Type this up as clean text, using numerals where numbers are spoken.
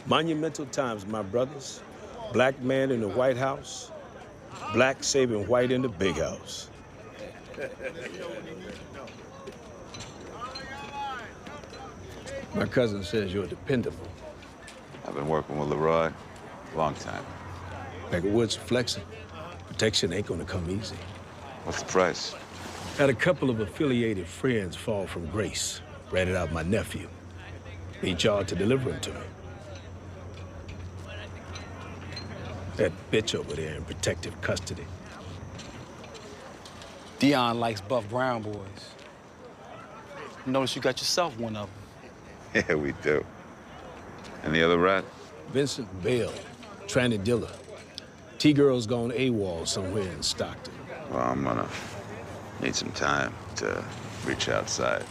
Monumental times, my brothers. Black man in the White House, black saving white in the big house. My cousin says you're dependable. I've been working with Leroy a long time. Woods flexing. Protection ain't gonna come easy. What's the price? Had a couple of affiliated friends fall from grace. Ratted out my nephew. Need y'all to deliver him to me. That bitch over there in protective custody. Dion likes buff brown boys. Notice you got yourself one of them. Yeah, we do. And the other rat? Vincent Bale, tranny dealer. T-Girl's gone AWOL somewhere in Stockton. Well, I'm gonna need some time to reach outside.